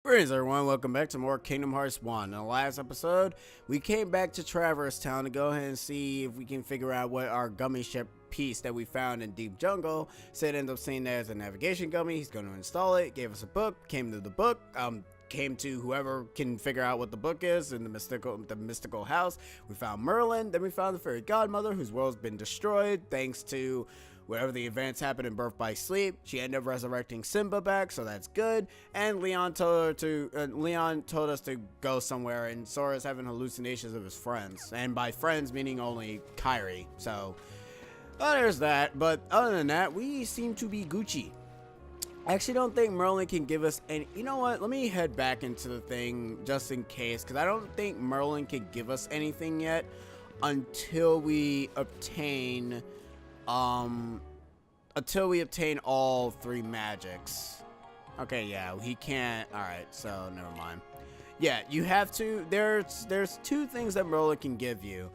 Greetings everyone, welcome back to more Kingdom Hearts 1. In the last episode, we came back to Traverse Town to go ahead and see if we can figure out what our gummy ship piece that we found in Deep Jungle. Sid ended up seeing that as a navigation gummy. He's going to install it, gave us a book, came to the book, came to whoever can figure out what the book is in the mystical house. We found Merlin, then we found the fairy godmother whose world's been destroyed thanks to whatever the events happened in Birth by Sleep. She ended up resurrecting Simba back, so that's good. And Leon told us to go somewhere, and Sora's having hallucinations of his friends, and by friends meaning only Kairi. So, well, there's that. But other than that, we seem to be Gucci. I actually don't think Merlin can give us any. You know what? Let me head back into the thing just in case, because I don't think Merlin can give us anything yet until we obtain all three magics. Okay, yeah, he can't. Alright, so never mind. Yeah, you have to. There's two things that Merlin can give you.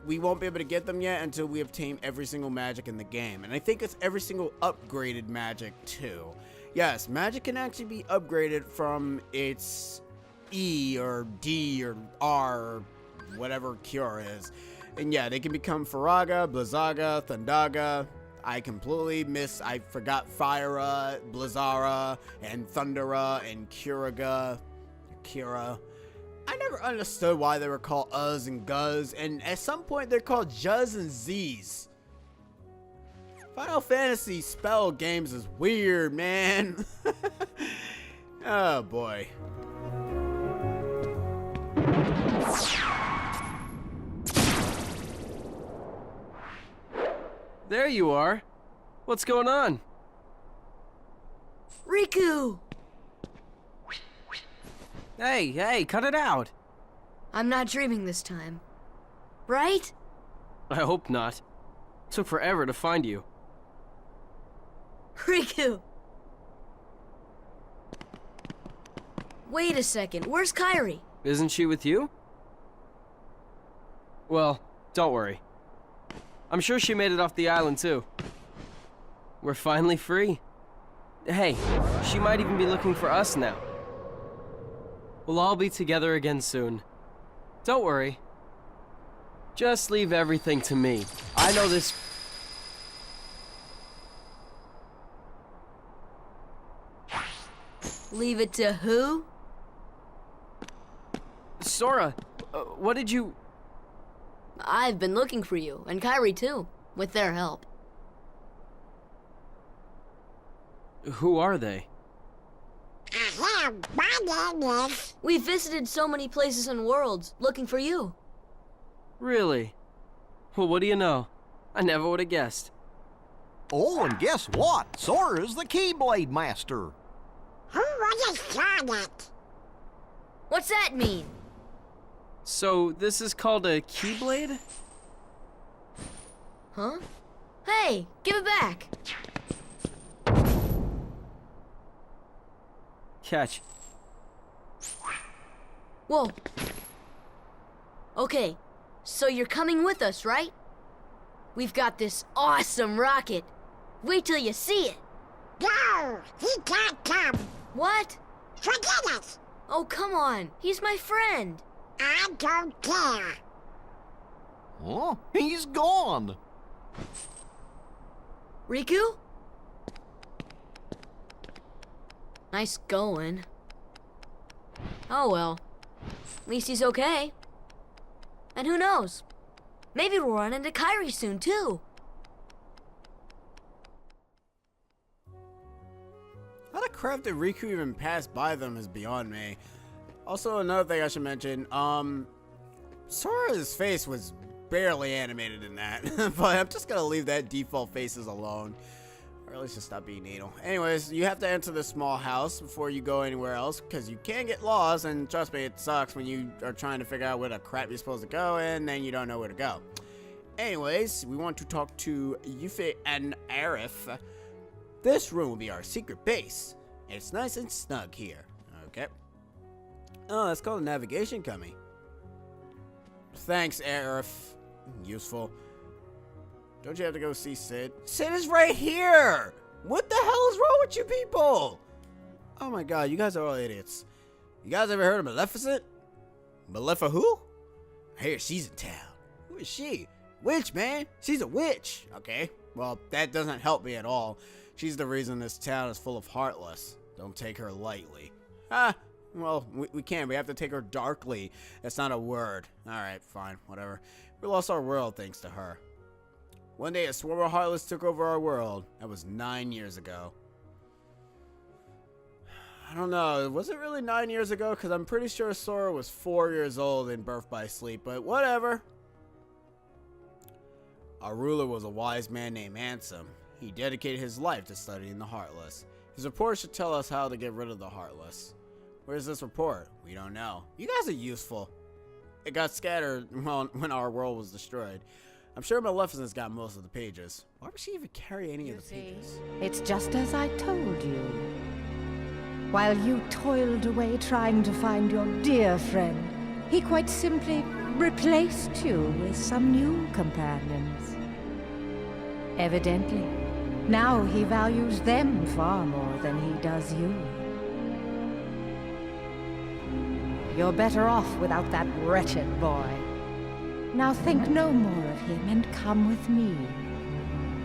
We won't be able to get them yet until we obtain every single magic in the game. And I think it's every single upgraded magic too. Yes, magic can actually be upgraded from its E or D or R or whatever cure is. And yeah, they can become Faraga, Blizzaga, Thundaga. I forgot Fyra, Blizzara, and Thundera, and Kira. I never understood why they were called Uz and Guz, and at some point they're called Juz and Z's. Final Fantasy spell games is weird, man. Oh boy. There you are. What's going on? Riku! Hey, cut it out. I'm not dreaming this time. Right? I hope not. Took forever to find you. Riku! Wait a second, where's Kairi? Isn't she with you? Well, don't worry. I'm sure she made it off the island too. We're finally free. Hey, she might even be looking for us now. We'll all be together again soon. Don't worry. Just leave everything to me. I know this. Leave it to who? Sora, what did you... I've been looking for you, and Kairi too, with their help. Who are they? We visited so many places and worlds, looking for you. Really? Well, what do you know? I never would have guessed. Oh, and guess what? Sora's the Keyblade Master. Who was a Sonic? What's that mean? So, this is called a Keyblade? Huh? Hey, give it back! Catch. Whoa. Okay, so you're coming with us, right? We've got this awesome rocket. Wait till you see it. No, he can't come. What? Forget it. Oh, come on. He's my friend. I don't care. Oh, he's gone. Riku? Nice going. Oh well. At least he's okay. And who knows? Maybe we'll run into Kairi soon, too. How the crap did Riku even pass by them is beyond me. Also, another thing I should mention, Sora's face was barely animated in that, but I'm just gonna leave that default faces alone. Or at least just stop being needle. Anyways, you have to enter the small house before you go anywhere else, because you can get lost, and trust me, it sucks when you are trying to figure out where the crap you're supposed to go, and then you don't know where to go. Anyways, we want to talk to Yuffie and Aerith. This room will be our secret base. It's nice and snug here. Okay. Oh, that's called a navigation gummy. Thanks, Aerith. Useful. Don't you have to go see Sid? Sid is right here! What the hell is wrong with you people? Oh my god, you guys are all idiots. You guys ever heard of Maleficent? Malefa who? I hear she's in town. Who is she? Witch, man. She's a witch. Okay, well, that doesn't help me at all. She's the reason this town is full of heartless. Don't take her lightly. Well, we can. We have to take her darkly. That's not a word. Alright, fine, whatever. We lost our world thanks to her. One day a swarm of heartless took over our world. That was 9 years ago. I don't know. Was it really 9 years ago? Because I'm pretty sure Sora was 4 years old in Birth by Sleep, but whatever. Our ruler was a wise man named Ansem. He dedicated his life to studying the Heartless. His report should tell us how to get rid of the Heartless. Where's this report? We don't know. You guys are useful. It got scattered when our world was destroyed. I'm sure Maleficent's got most of the pages. Why would she even carry any of the pages? It's just as I told you. While you toiled away trying to find your dear friend, he quite simply replaced you with some new companions. Evidently, now he values them far more than he does you. You're better off without that wretched boy. Now think no more of him and come with me.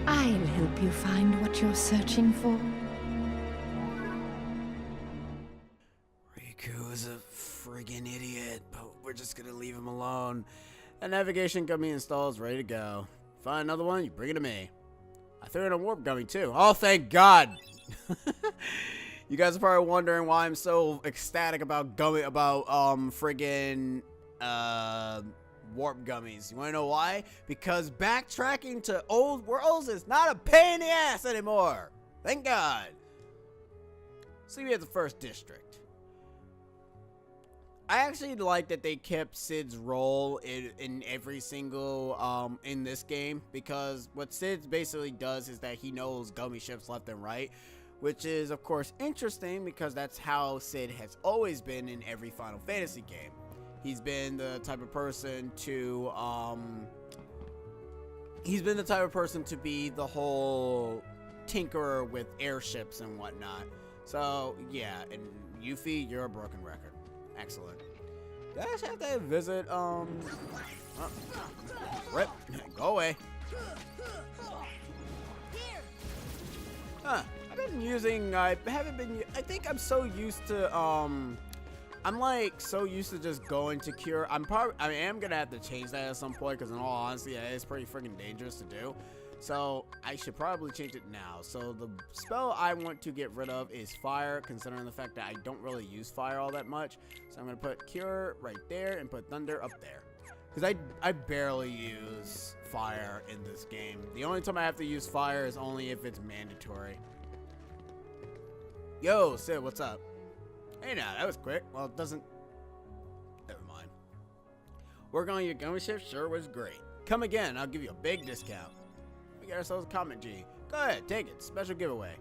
I'll help you find what you're searching for. Riku's a friggin' idiot, but we're just gonna leave him alone. That navigation gummy installed is ready to go. Find another one, you bring it to me. I threw in a warp gummy too. Oh, thank God! You guys are probably wondering why I'm so ecstatic about friggin' warp gummies. You wanna know why? Because backtracking to old worlds is not a pain in the ass anymore. Thank God. See me at the first district. I actually like that they kept Sid's role in every single in this game, because what Sid basically does is that he knows gummy ships left and right, which is of course interesting because that's how Sid has always been in every Final Fantasy game. He's been the type of person to be the whole tinkerer with airships and whatnot. So yeah, and Yuffie, you're a broken record. Excellent. Do I actually have to visit, rip, go away. Huh, I think I'm so used to, I'm like so used to just going to cure. I am gonna have to change that at some point, because in all honesty, it's pretty freaking dangerous to do. So I should probably change it now. So the spell I want to get rid of is fire, considering the fact that I don't really use fire all that much. So I'm gonna put cure right there and put thunder up there, because I barely use fire in this game. The only time I have to use fire is only if it's mandatory. Yo, Sid, what's up? Hey, now that was quick. Well, it doesn't. Never mind. Work on your gummy ship sure was great. Come again, I'll give you a big discount. We got ourselves a comment G. Go ahead, take it. Special giveaway.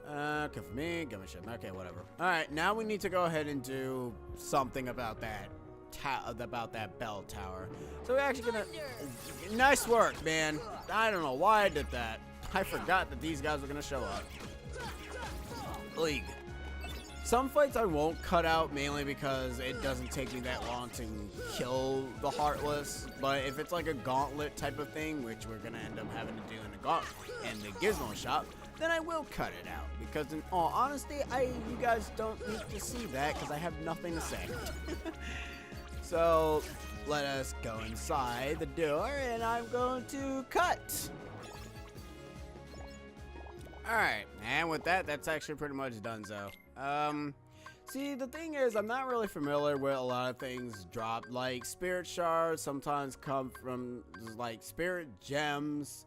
Okay, for me, gummy ship. Okay, whatever. All right, now we need to go ahead and do something about that bell tower. So we're actually gonna. Nice work, man. I don't know why I did that. I forgot that these guys were gonna show up. League. Some fights I won't cut out, mainly because it doesn't take me that long to kill the Heartless. But if it's like a gauntlet type of thing, which we're gonna end up having to do in the Gizmo shop, then I will cut it out. Because in all honesty, you guys don't need to see that, because I have nothing to say. So let us go inside the door, and I'm going to cut. Alright, and with that, that's actually pretty much done, so. See, the thing is, I'm not really familiar with a lot of things dropped. Like, spirit shards sometimes come from, like, spirit gems.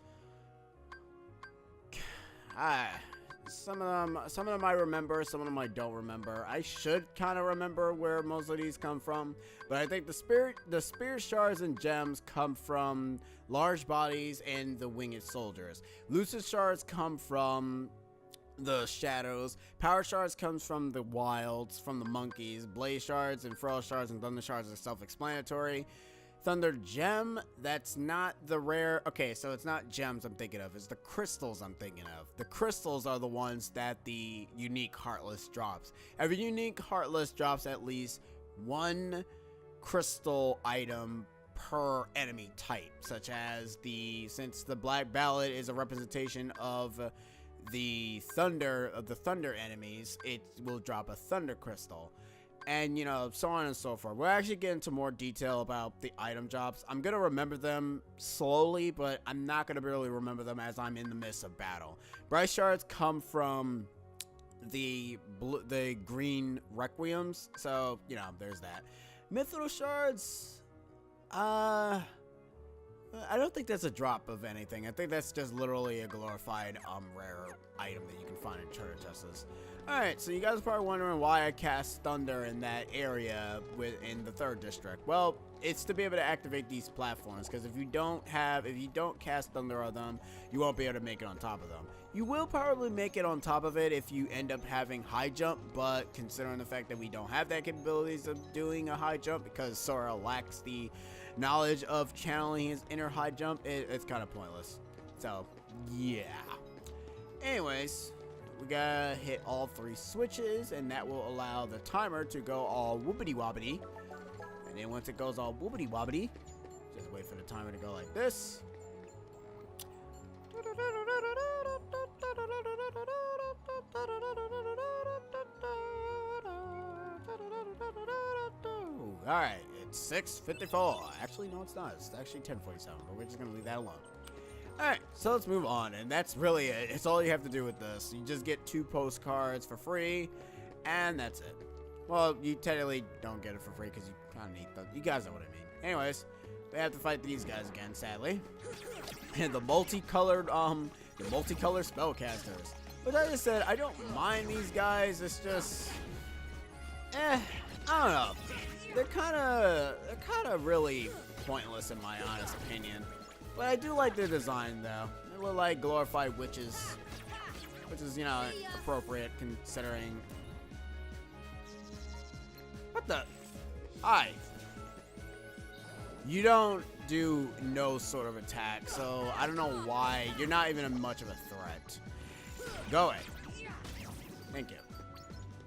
Some of them I remember, some of them I don't remember. I should kind of remember where most of these come from, but I think the spirit shards and gems come from large bodies and the winged soldiers. Lucid shards come from the shadows. Power shards comes from the wilds, from the monkeys. Blaze shards and frail shards and thunder shards are self-explanatory. Thunder Gem, that's not the rare. Okay, so it's not gems I'm thinking of, it's the crystals I'm thinking of. The crystals are the ones that the unique Heartless drops. Every unique Heartless drops at least one crystal item per enemy type, such as since the Black Ballad is a representation of the thunder enemies, it will drop a thunder crystal. And, you know, so on and so forth. We'll actually get into more detail about the item drops. I'm going to remember them slowly, but I'm not going to really remember them as I'm in the midst of battle. Bright Shards come from the green Requiems, so, you know, there's that. Mithril Shards, I don't think that's a drop of anything. I think that's just literally a glorified rare item that you can find in treasure chests. Alright, so you guys are probably wondering why I cast Thunder in that area in the 3rd district. Well, it's to be able to activate these platforms, because if you don't cast Thunder on them, you won't be able to make it on top of them. You will probably make it on top of it if you end up having high jump, but considering the fact that we don't have that capabilities of doing a high jump because Sora lacks the knowledge of channeling his inner high jump, it's kind of pointless. So, yeah. Anyways, we gotta hit all 3 switches, and that will allow the timer to go all whoopity wobbity. And then once it goes all whoopity wobbity, just wait for the timer to go like this. Alright, it's 6:54. Actually, no, it's not. It's actually 10:47, but we're just gonna leave that alone. Alright, so let's move on, and that's really it. It's all you have to do with this. You just get 2 postcards for free, and that's it. Well, you technically don't get it for free because you kind of need them. You guys know what I mean. Anyways, we have to fight these guys again, sadly. And the multicolored spellcasters. But like I said, I don't mind these guys. It's just, I don't know. They're kind of really pointless in my honest opinion. But I do like their design, though. They look like glorified witches, which is, you know, appropriate considering. What the? Hi. You don't do no sort of attack, so I don't know why. You're not even much of a threat. Go away. Thank you.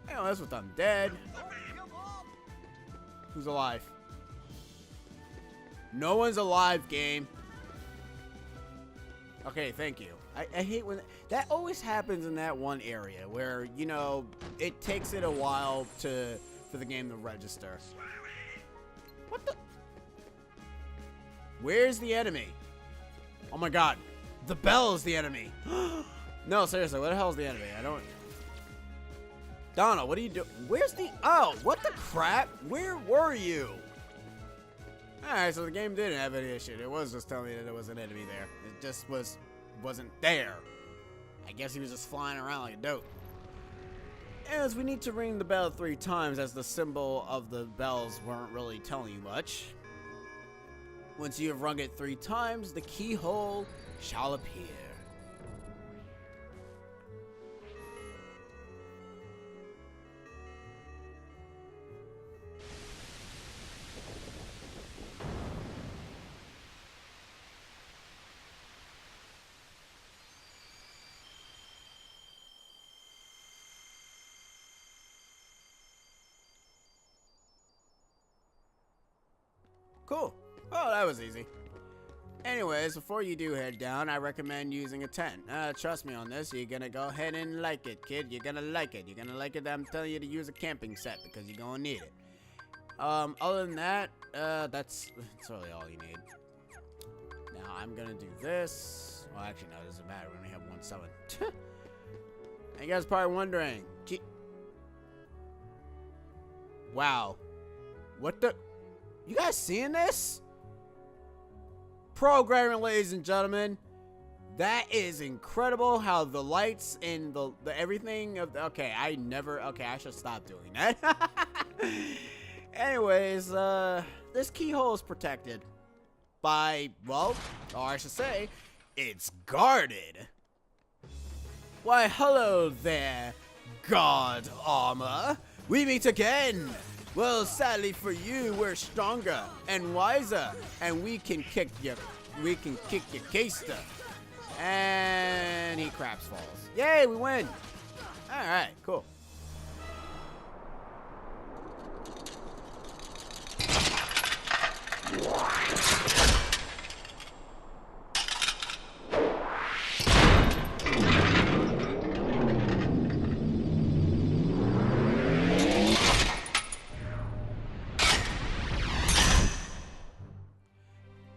I know that's with undead. Who's alive? No one's alive, game. Okay, thank you. I hate when that always happens in that one area where, you know, it takes it a while for the game to register. What the? Where's the enemy? Oh my god. The bell is the enemy. No, seriously, what the hell is the enemy? I don't. Donna, what are you doing? Where's the. Oh, what the crap? Where were you? Alright, so the game didn't have any issue. It was just telling me that there was an enemy there. It just wasn't there. I guess he was just flying around like a dope. As we need to ring the bell 3 times, as the symbol of the bells weren't really telling you much. Once you have rung it 3 times, the keyhole shall appear. Cool. Oh, that was easy. Anyways, before you do head down, I recommend using a tent. Trust me on this. You're gonna go ahead and like it, kid. You're gonna like it. You're gonna like it. I'm telling you to use a camping set because you're gonna need it. Other than that, that's really all you need. Now, I'm gonna do this. Well, actually, no, it doesn't matter. We only have 1 summon. And you guys are probably wondering. Wow. What the? You guys seeing this? Programming, ladies and gentlemen. That is incredible how the lights and the everything of the, okay, I should stop doing that. Anyways, this keyhole is protected by, well, or I should say, it's guarded. Why, hello there, God Armor. We meet again. Well, sadly for you, we're stronger and wiser, and we can kick your keister. And he craps falls. Yay, we win! Alright, cool.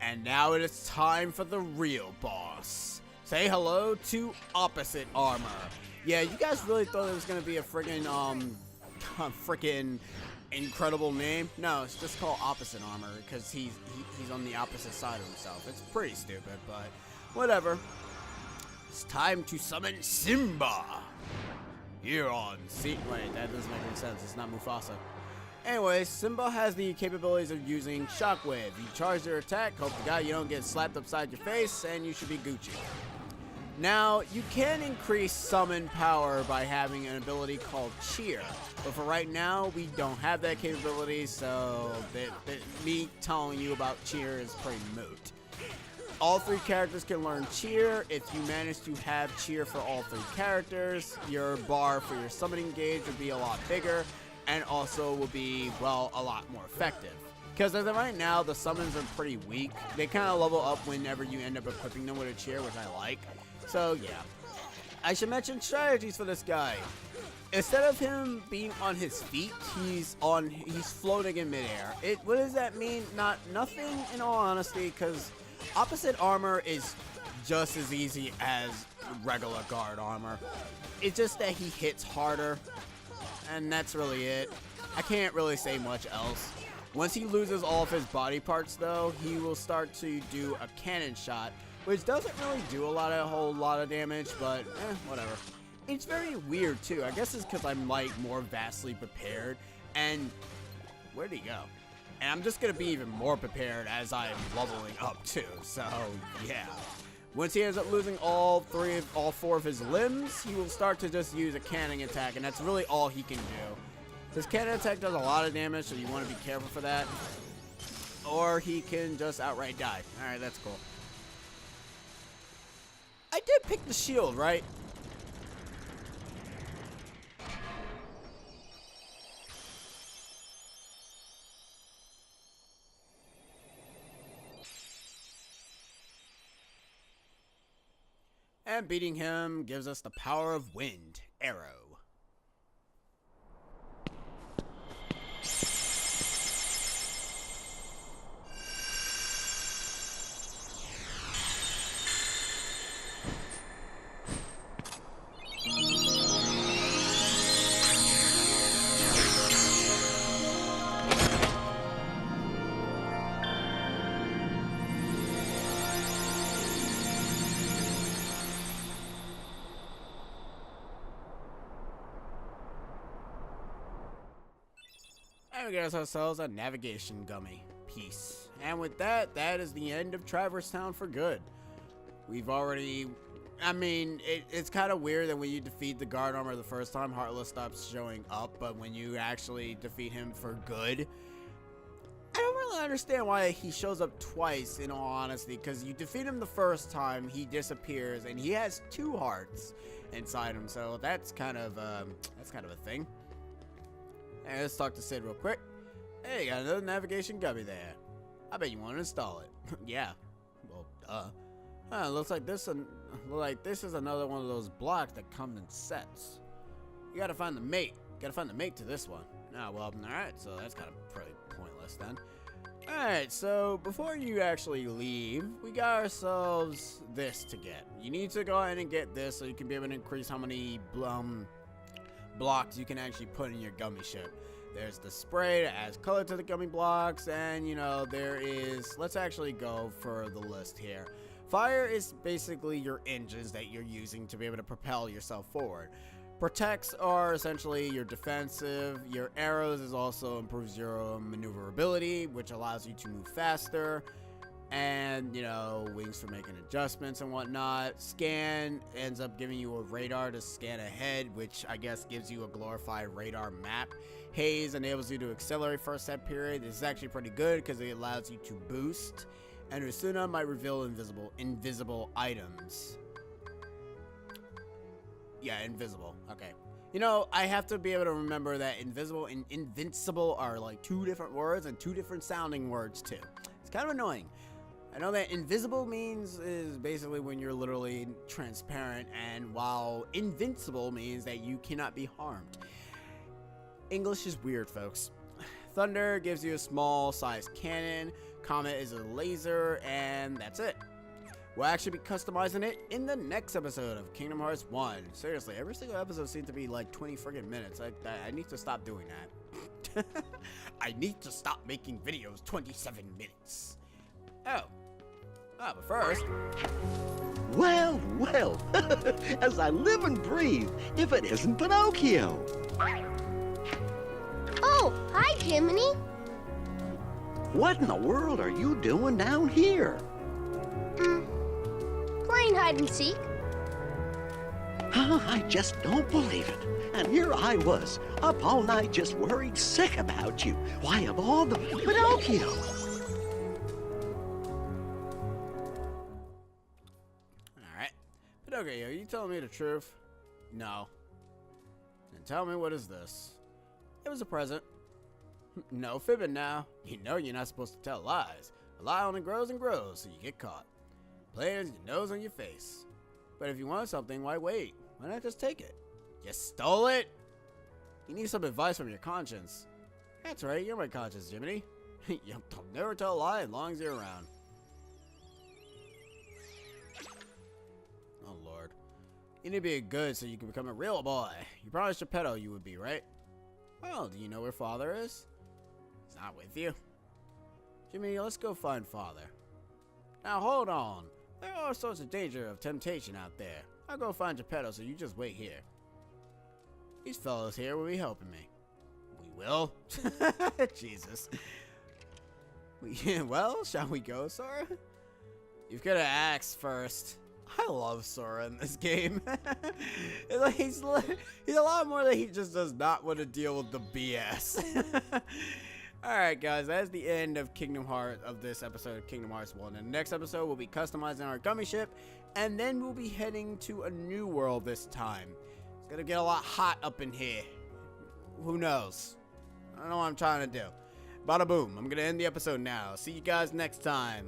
And now it is time for the real boss. Say hello to Opposite Armor. Yeah, you guys really thought it was gonna be a friggin' incredible name? No, it's just called Opposite Armor because he's on the opposite side of himself. It's pretty stupid, but whatever. It's time to summon Simba. Here on wait, that doesn't make any sense. It's not Mufasa. Anyway, Simba has the capabilities of using Shockwave. You charge your attack, hope to God you don't get slapped upside your face, and you should be Gucci. Now, you can increase summon power by having an ability called Cheer, but for right now, we don't have that capability, so me telling you about Cheer is pretty moot. All 3 characters can learn Cheer. If you manage to have Cheer for all 3 characters, your bar for your summoning gauge would be a lot bigger, and also will be, well, a lot more effective. Because as of right now, the summons are pretty weak. They kind of level up whenever you end up equipping them with a Cheer, which I like. So yeah. I should mention strategies for this guy. Instead of him being on his feet, he's floating in midair. What does that mean? Nothing in all honesty, because Opposite Armor is just as easy as regular guard armor. It's just that he hits harder. And that's really it. I can't really say much else. Once he loses all of his body parts though, he will start to do a cannon shot, which doesn't really do a whole lot of damage, but whatever. It's very weird too. I guess it's because I'm like more vastly prepared, and where'd he go? And I'm just gonna be even more prepared as I'm leveling up too, so yeah. Once he ends up losing all 4 of his limbs, he will start to just use a cannon attack, and that's really all he can do. His cannon attack does a lot of damage, so you want to be careful for that. Or he can just outright die. Alright, that's cool. I did pick the shield, right? And beating him gives us the power of wind, arrow. And we get ourselves a navigation gummy. Peace. And with that, that is the end of Traverse Town for good. We've already... I mean, it's kind of weird that when you defeat the guard armor the first time, Heartless stops showing up, but when you actually defeat him for good, I don't really understand why he shows up twice, in all honesty, because you defeat him the first time, he disappears, and he has 2 hearts inside him, so that's kind of a thing. Hey, let's talk to Sid real quick. Hey, got another navigation gummy there. I bet you want to install it. Yeah. Well, duh. Looks like this is another one of those blocks that come in sets. You gotta find the mate. Gotta find the mate to this one. Ah, well, alright, so that's kind of pretty pointless then. Alright, so before you actually leave, we got ourselves this to get. You need to go ahead and get this so you can be able to increase how many blocks you can actually put in your gummy ship. There's the spray that adds color to the gummy blocks, and you know, there is, let's actually go for the list here. Fire is basically your engines that you're using to be able to propel yourself forward. Protects are essentially your defensive. Your arrows is also improves your maneuverability, which allows you to move faster. and, you know, wings for making adjustments and whatnot. Scan ends up giving you a radar to scan ahead, which I guess gives you a glorified radar map. Haze enables you to accelerate for a set period. This is actually pretty good because it allows you to boost. And Usuna might reveal invisible items. Yeah, invisible. Okay. You know, I have to be able to remember that invisible and invincible are like two different words and two different sounding words too. It's kind of annoying. I know that invisible is basically when you're literally transparent, and while invincible means that you cannot be harmed. English is weird, folks. Thunder gives you a small sized cannon. Comet is a laser, and that's it. We'll actually be customizing it in the next episode of Kingdom Hearts 1. Seriously, every single episode seems to be like 20 friggin' minutes. I need to stop doing that. I need to stop making videos 27 minutes. But first... Well, well, as I live and breathe, if it isn't Pinocchio. Oh, hi, Jiminy. What in the world are you doing down here? Playing hide and seek. I just don't believe it. And here I was, up all night just worried sick about you. Why, of all the Pinocchio! Alright. Pinocchio, are you telling me the truth? No. Then tell me, what is this? It was a present. No fibbing now. You know you're not supposed to tell lies. A lie only grows and grows, so you get caught. Players, your nose on your face. But if you want something, why wait? Why not just take it? You stole it? You need some advice from your conscience. That's right, you're my conscience, Jiminy. You'll never tell a lie as long as you're around. Oh, Lord. You need to be good so you can become a real boy. You promised Geppetto you would be, right? Well, do you know where Father is? He's not with you. Jiminy, let's go find Father. Now, hold on. There are all sorts of danger of temptation out there. I'll go find Geppetto, so you just wait here. These fellows here will be helping me. We will? Jesus. Well, shall we go, Sora? You've got to ask first. I love Sora in this game. he's a lot more that he just does not want to deal with the BS. Alright guys, that's the end of this episode of Kingdom Hearts 1. In the next episode, we'll be customizing our gummy ship, and then we'll be heading to a new world this time. It's gonna get a lot hot up in here. Who knows? I don't know what I'm trying to do. Bada boom, I'm gonna end the episode now. See you guys next time.